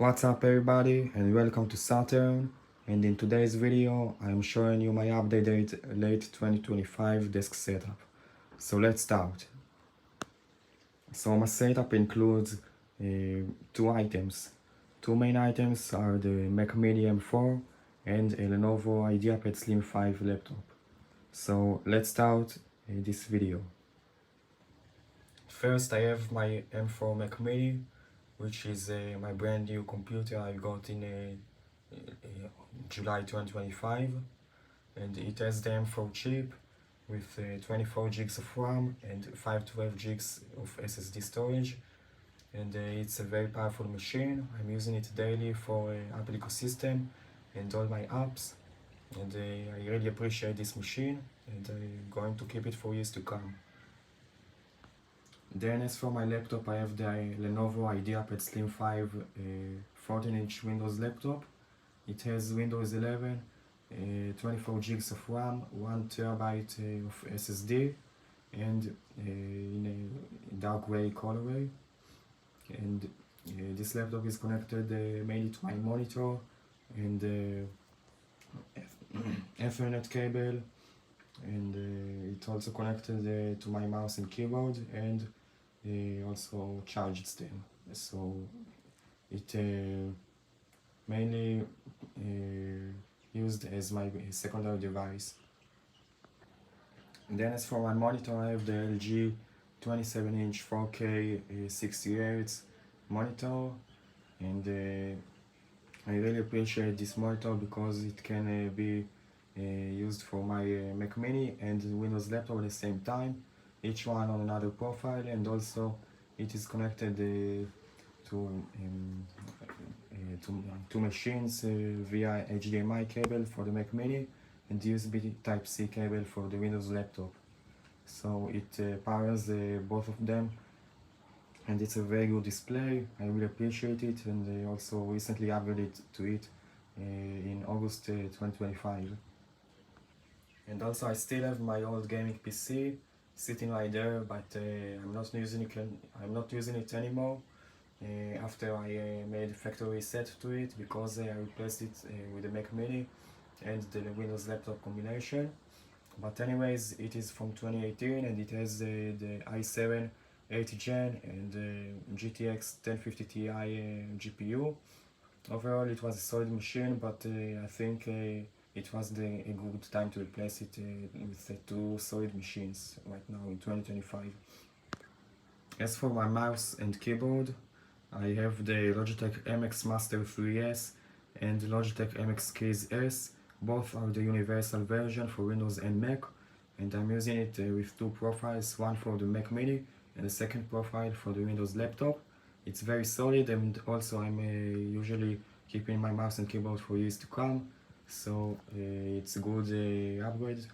What's up everybody, and welcome to Satxrn. And in today's video I'm showing you my updated late 2025 desk setup. So let's start. So my setup includes two items. Two main items are the Mac Mini M4 and a Lenovo IdeaPad Slim 5 laptop. So let's start this video. First I have my M4 Mac Mini, which is my brand new computer I got in July 2025, and it has the M4 chip with 24 gigs of RAM and 512 gigs of SSD storage, and it's a very powerful machine. I'm using it daily for Apple ecosystem and all my apps, and I really appreciate this machine, and I'm going to keep it for years to come. Then as for my laptop, I have the Lenovo IdeaPad Slim 5 14-inch Windows laptop. It has Windows 11, 24 gigs of RAM, 1 terabyte of SSD, and in a dark gray colorway. And this laptop is connected mainly to my monitor and Ethernet cable, and it's also connected to my mouse and keyboard, and also charged them. So it mainly used as my secondary device. And then as for my monitor, I have the LG 27-inch 4K 60Hz monitor, and I really appreciate this monitor because it can be used for my Mac Mini and Windows laptop at the same time, each one on another profile, and also it is connected to two machines via HDMI cable for the Mac Mini and USB Type-C cable for the Windows laptop. So it powers both of them, and it's a very good display. I really appreciate it, and I also recently upgraded to it in August 2025. And also I still have my old gaming PC sitting right there, but I'm not using it anymore after I made a factory reset to it, because I replaced it with the Mac Mini and the Windows laptop combination. But anyways, it is from 2018 and it has the i7 8th gen and GTX 1050 Ti GPU. Overall it was a solid machine, but I think it was a good time to replace it with two solid machines right now in 2025. As for my mouse and keyboard, I have the Logitech MX Master 3S and Logitech MX Keys S. Both are the universal version for Windows and Mac, and I'm using it with two profiles, one for the Mac Mini and the second profile for the Windows laptop. It's very solid, and also I'm usually keeping my mouse and keyboard for years to come, so it's a good upgrade,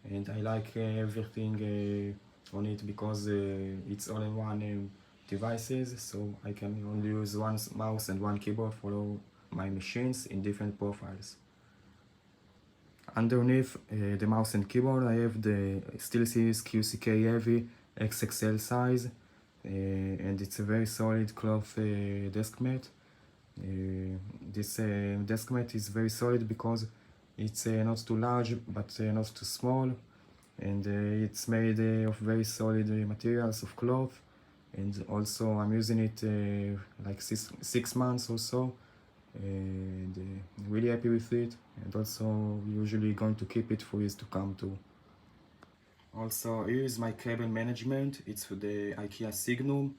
and I like everything on it because it's all-in-one devices, so I can only use one mouse and one keyboard for all my machines in different profiles. Underneath the mouse and keyboard, I have the SteelSeries QCK Heavy XXL size, and it's a very solid cloth desk mat. This desk mat is very solid because it's not too large but not too small, and it's made of very solid materials of cloth, and also I'm using it like six months or so, and really happy with it, and also usually going to keep it for years to come too. Also, here is my cable management. It's for the IKEA Signum,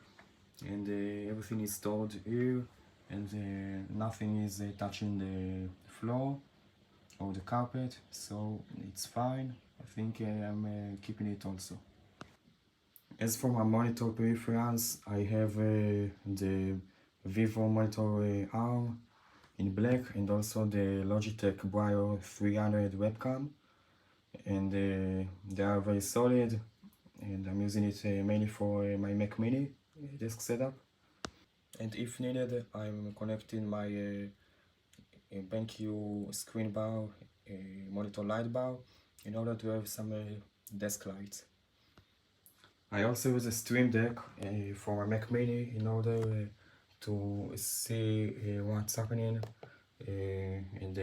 and everything is stored here, and nothing is touching the floor or the carpet, so it's fine. I think I'm keeping it also. As for my monitor peripherals, I have the Vivo monitor arm in black, and also the Logitech Brio 300 webcam, and they are very solid, and I'm using it mainly for my Mac Mini desk setup. And if needed, I'm connecting my BenQ screen bar, monitor light bar, in order to have some desk lights. I also use a Stream Deck for my Mac Mini in order to see what's happening, and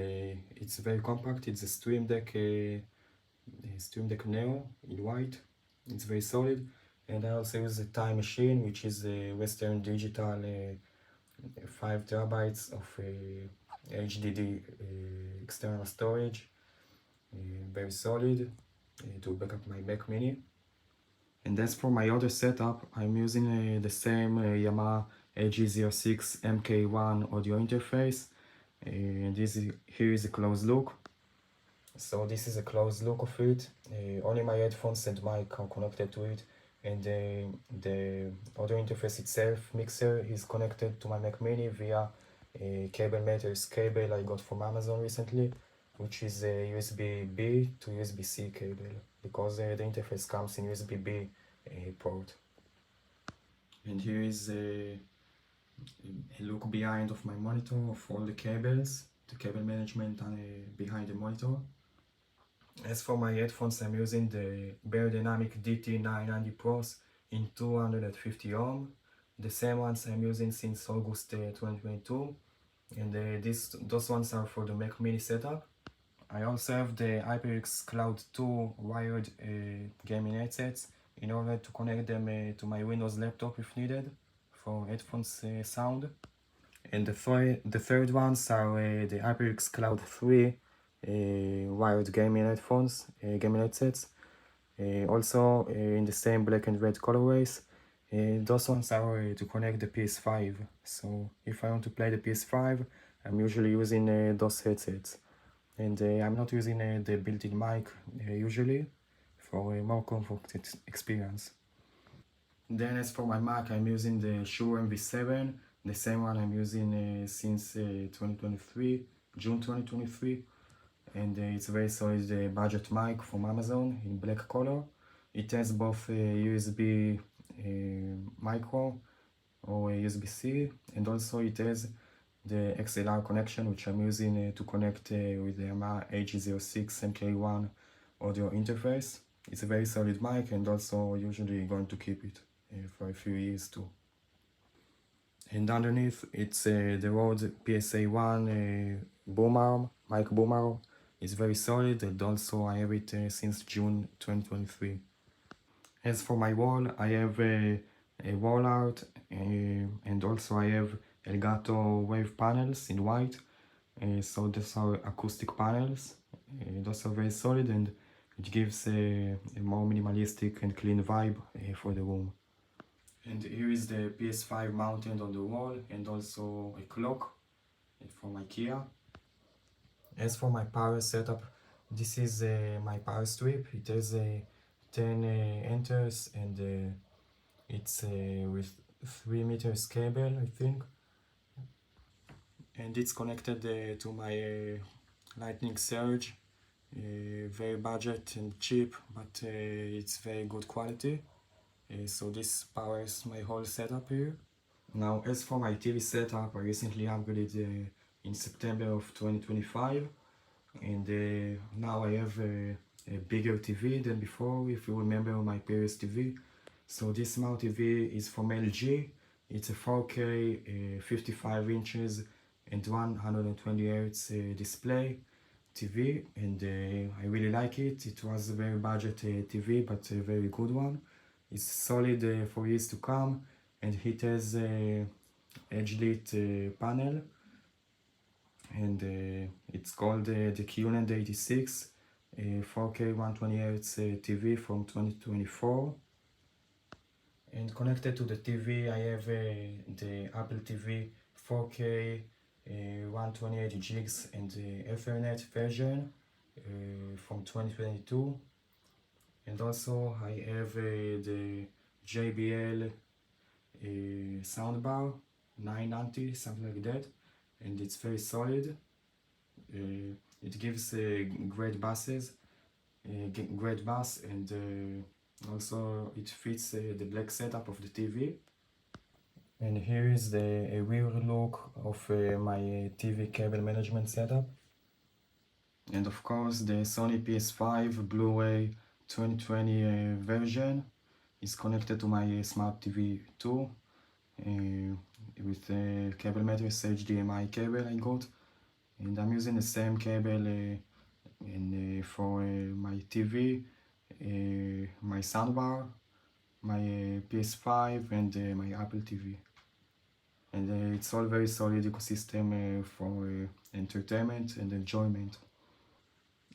it's very compact. It's a Stream Deck Neo in white. It's very solid. And I also use a Time Machine, which is a Western Digital 5 terabytes of HDD external storage, very solid, to back up my Mac Mini. And as for my other setup, I'm using the same Yamaha AG06 MK1 audio interface. And here is a close look. So this is a close look of it. Only my headphones and mic are connected to it, and the audio interface itself, mixer, is connected to my Mac Mini via a cable matters cable I got from Amazon recently, which is a USB-B to USB-C cable, because the interface comes in USB-B port. And here is a look behind of my monitor of all the cables, the cable management behind the monitor. As for my headphones, I'm using the Beyerdynamic DT990 Pros in 250 ohm, the same ones I'm using since August 2022, and those ones are for the Mac Mini setup. I also have the HyperX Cloud 2 wired gaming headsets in order to connect them to my Windows laptop if needed for headphones sound. And the third ones are the HyperX Cloud 3 wired gaming headphones, gaming headsets, also in the same black and red colorways. Those ones are to connect the PS5. So if I want to play the PS5, I'm usually using those headsets. And I'm not using the built-in mic usually, for a more comfort experience. Then as for my Mac, I'm using the Shure MV7, the same one I'm using since 2023, June 2023. And it's a very solid budget mic from Amazon in black color. It has both USB micro or USB-C, and also it has the XLR connection, which I'm using to connect with the Yamaha AG06 MK1 audio interface. It's a very solid mic, and also usually going to keep it for a few years too. And underneath it's the Rode PSA1 boom arm, mic boom arm. It's very solid, and also I have it since June 2023. As for my wall, I have a wall art, and also I have Elgato wave panels in white. So these are acoustic panels. Those are very solid, and it gives a more minimalistic and clean vibe for the room. And here is the PS5 mounted on the wall, and also a clock from IKEA. As for my power setup, this is my power strip. It has 10 enters, and it's with 3 meters cable, I think. And it's connected to my Lightning Surge. Very budget and cheap, but it's very good quality. So this powers my whole setup here. Now, as for my TV setup, I recently upgraded in September of 2025, and now I have a bigger TV than before, if you remember my previous TV. So this smart TV is from LG. It's a 4K 55 inches and 120 Hz display TV, and I really like it. It was a very budget TV, but a very good one. It's solid for years to come, and it has a edge-lit panel, and it's called the QNED 86 4K 120 Hz TV from 2024. And connected to the TV, I have the Apple TV 4K 128 gigs and the Ethernet version from 2022. And also I have the JBL Soundbar 990, something like that, and it's very solid. It gives great basses, great bass, and also it fits the black setup of the TV. And here is a rear look of my TV cable management setup. And of course the Sony PS5 Blu-ray 2020 version is connected to my smart TV too. with a cable mattress HDMI cable I got, and I'm using the same cable for my TV, my soundbar, my PS5 and my Apple TV. And it's all very solid ecosystem for entertainment and enjoyment.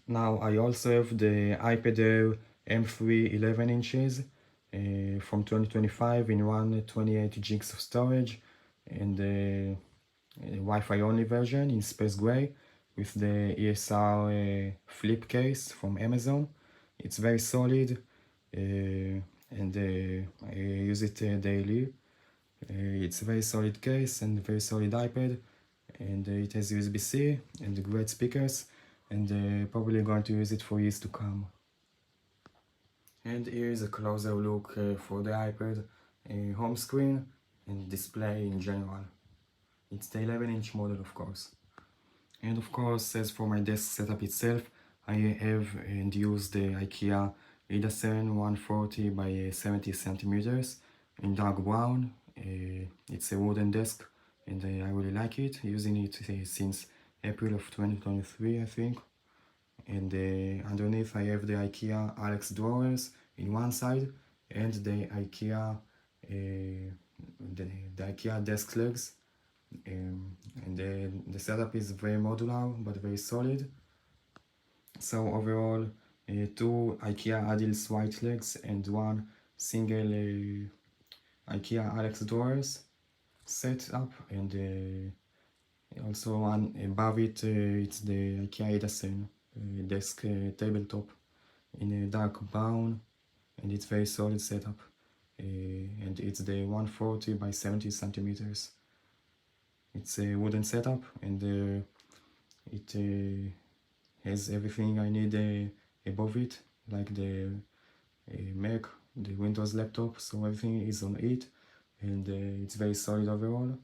Now I also have the iPad Air M3 11 inches from 2025 in 128 gigs of storage, and the Wi-Fi only version in space gray with the ESR flip case from Amazon. It's very solid, and I use it daily. It's a very solid case and very solid iPad, and it has USB-C and great speakers, and probably going to use it for years to come. And here is a closer look for the iPad home screen and display in general. It's the 11-inch model, of course. And of course, as for my desk setup itself, I have and use the IKEA IdeaPad 140 by 70 centimeters in dark brown. It's a wooden desk, and I really like it, using it since April of 2023, I think. And underneath I have the IKEA Alex drawers in one side, and the IKEA IKEA desk legs. And the setup is very modular but very solid. So overall, two IKEA Adils white legs and one single IKEA Alex drawers set up, and also one above it, it's the IKEA IdeaPad desk tabletop in a dark brown, and it's very solid setup, and it's the 140 by 70 centimeters. It's a wooden setup, and it has everything I need above it, like the Mac, the Windows laptop, so everything is on it, and it's very solid overall,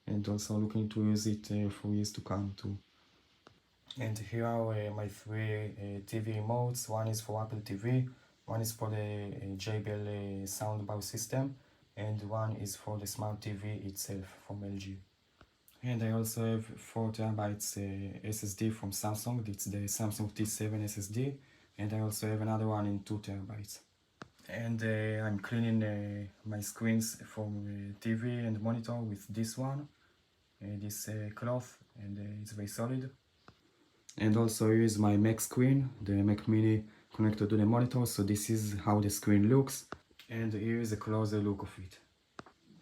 and also looking to use it for years to come too. And here are my three TV remotes. One is for Apple TV, one is for the JBL Soundbar system, and one is for the Smart TV itself from LG. And I also have 4TB SSD from Samsung. It's the Samsung T7 SSD, and I also have another one in 2TB. And I'm cleaning my screens from TV and monitor with this one, this cloth, and it's very solid. And also here is my Mac screen, the Mac Mini connected to the monitor, so this is how the screen looks, and here is a closer look of it.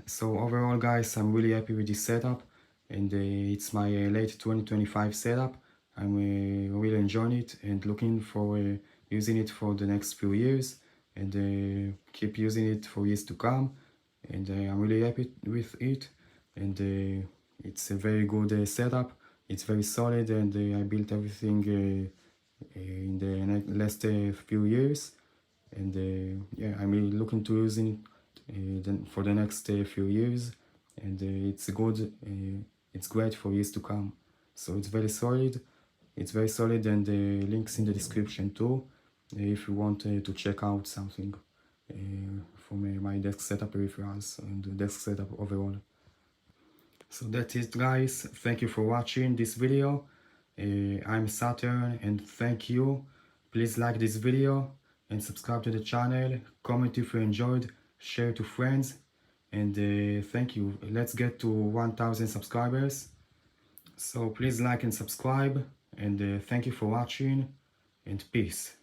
So overall, guys, I'm really happy with this setup, and it's my late 2025 setup. I'm really enjoying it and looking for using it for the next few years, and keep using it for years to come, and I'm really happy with it, and it's a very good setup. It's very solid, and I built everything in the last few years, and yeah, I'm really looking to using it for the next few years, and it's good. It's great for years to come. So it's very solid. It's very solid, and the links in the description too, if you want to check out something from my desk setup peripherals and the desk setup overall. So that's it, guys. Thank you for watching this video. I'm Satxrn, and thank you. Please like this video and subscribe to the channel. Comment if you enjoyed. Share to friends. And thank you. Let's get to 1000 subscribers. So please like and subscribe. And thank you for watching. And peace.